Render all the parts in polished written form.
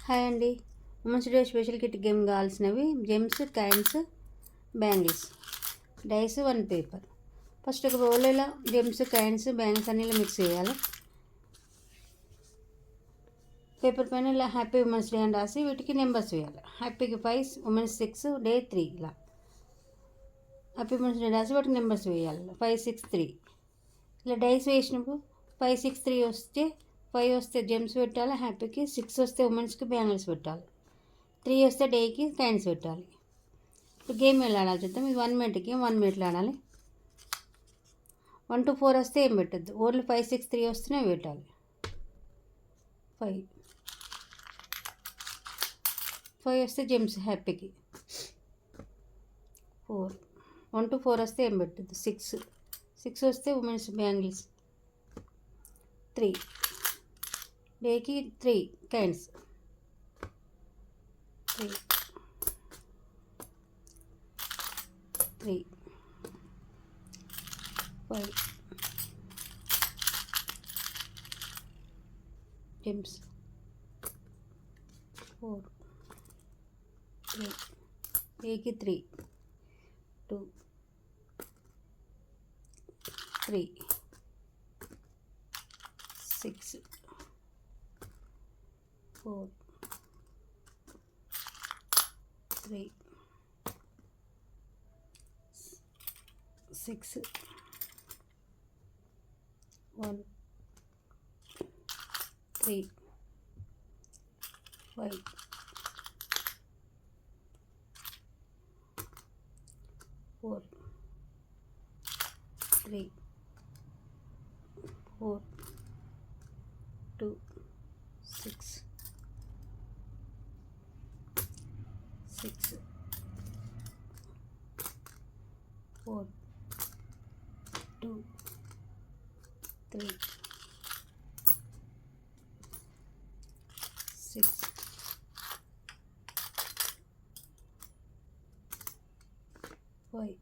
Hi అండి. Women's day special kit game కావాల్సినవి gems, coins, bangles, dice, 1 paper. First ఒక బౌల్లో ఇలా జెమ్స్, కాయిన్స్, బ్యాంగిల్స్ అన్ని ఇలా మిక్స్ చేయాలి. పేపర్ పైన ఇలా హ్యాపీ ఉమెన్స్ డే అని రాసి వీటికి నెంబర్స్ వేయాలి. హ్యాపీకి 5, ఉమెన్స్ 6, డే 3. ఇలా హ్యాపీ ఉమెన్స్ డే రాసి వాటికి నెంబర్స్ వేయాలి. 5, 6, 3. ఇలా డైస్ వేసినప్పుడు 5, 6, 3 వస్తే 5 వస్తే జెమ్స్ పెట్టాలి హ్యాపీకి, 6 వస్తే ఉమెన్స్కి బ్యాంగిల్స్ పెట్టాలి, 3 వస్తే డేకి కాయిన్స్ పెట్టాలి. ఇప్పుడు గేమ్ ఎలా ఆడాలి చూద్దాం. ఇది 1 మినిట్ గేమ్. 1 మినిట్లో ఆడాలి. 1 to 4 వస్తే ఏం పెట్టద్దు, ఓన్లీ 5, 6, 3 వస్తేనే పెట్టాలి. 5 వస్తే జెమ్స్ హ్యాపీకి. 4 1 to 4 వస్తే ఏం పెట్టద్దు. 6 వస్తే ఉమెన్స్ బ్యాంగిల్స్. 3 డేకి 3 కాయిన్స్. 3 5 జెమ్స్. 4 డేకి 3 2 3 6 4 3 6 1 3 5 4 3 4 2 6 6 4 2 3 6 5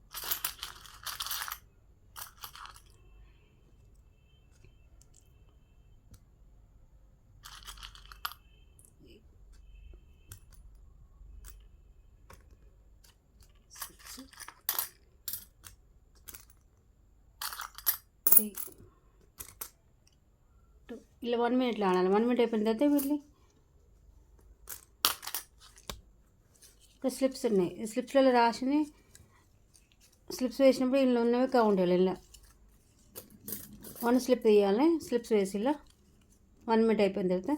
2. ఇలా 1 మినిట్లో ఆడాలి. 1 మినిట్ అయిపోయిన తర్వాత వీటిని ఇక్కడ స్లిప్స్ ఉన్నాయి. స్లిప్స్లలో రాసి స్లిప్స్ వేసినప్పుడు ఇందులో ఉన్నవి కౌంట్ చేయాలి. ఇలా 1 స్లిప్ తీయాలి. స్లిప్స్ వేసి ఇలా 1 మినిట్ అయిపోయిన తర్వాత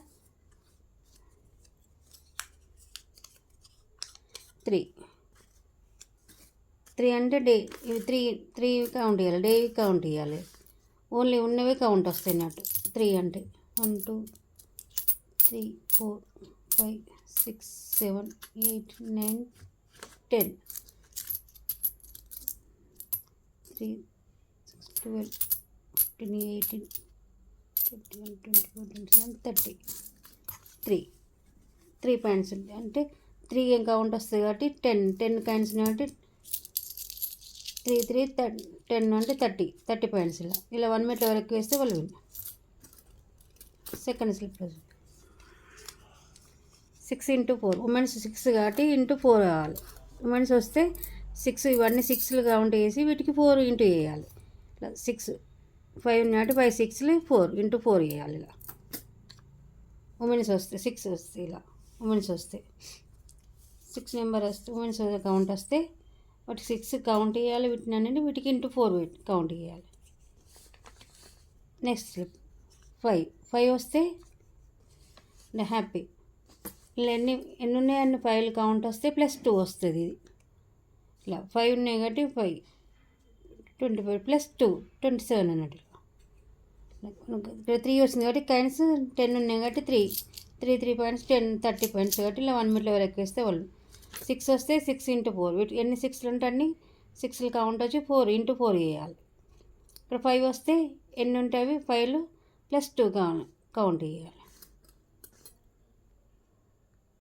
3 అంటే డే. ఇవి 3 కౌంట్ చేయాలి. డే కౌంట్ చేయాలి. ఓన్లీ ఉన్నవే కౌంట్ వస్తాయి అన్నట్టు. 3 అంటే 1 2 3 4 5 6 7 8 9 10 3 12 15 18 21 24 27 30. 3 పాయింట్స్ ఉంటాయి. అంటే 3 ఏం కౌంట్ వస్తుంది కాబట్టి 10 కాయిన్స్ కాబట్టి 3 3 10 అంటే 30 పాయింట్స్. ఇలా 1 మినిట్ వరకు వేస్తే వాళ్ళు విన్. సెకండ్ స్లిప్లో 6 into 4 ఉమెన్స్ 6 కాబట్టి ఇంటూ 4 కావాలి. ఉమెన్స్ వస్తే 6 ఇవన్నీ 6లు కౌంట్ చేసి వీటికి 4 ఇంటూ వేయాలి. ఇలా 6 5 కాబట్టి 5 6లు 4 ఇంటూ 4 వేయాలి. ఇలా ఉమెన్స్ వస్తే 6 వస్తే ఇలా ఉమెన్స్ వస్తే 6 నెంబర్ వస్తే ఉమెన్స్ కౌంట్ వస్తే వాటికి 6 కౌంట్ చేయాలి. వీటిని అనేది వీటికి ఇంటూ 4 కౌంట్ చేయాలి. నెక్స్ట్ స్లిప్ 5 వస్తే హ్యాపీ. ఇలా ఎన్ని ఉన్నాయి అన్ని 5 కౌంట్ వస్తే +2 వస్తుంది. ఇది ఇలా 5 ఉన్నాయి కాబట్టి 5 25 +2 27 అన్నట్టు. ఇక్కడ 3 వచ్చింది కాబట్టి కాయిన్స్ 10 ఉన్నాయి కాబట్టి 3 పాయింట్స్ 10 30 పాయింట్స్ కాబట్టి ఇలా 1 మినిట్లో వరకు వేస్తే వాళ్ళు. 6 వస్తే 6 into 4 వీటి ఎన్ని 6లు ఉంటే అన్ని 6లు కౌంట్ వచ్చి 4 into 4 వేయాలి. ఇక్కడ 5 వస్తే ఎన్ని ఉంటాయి 5లు +2 కౌంట్ చేయాలి.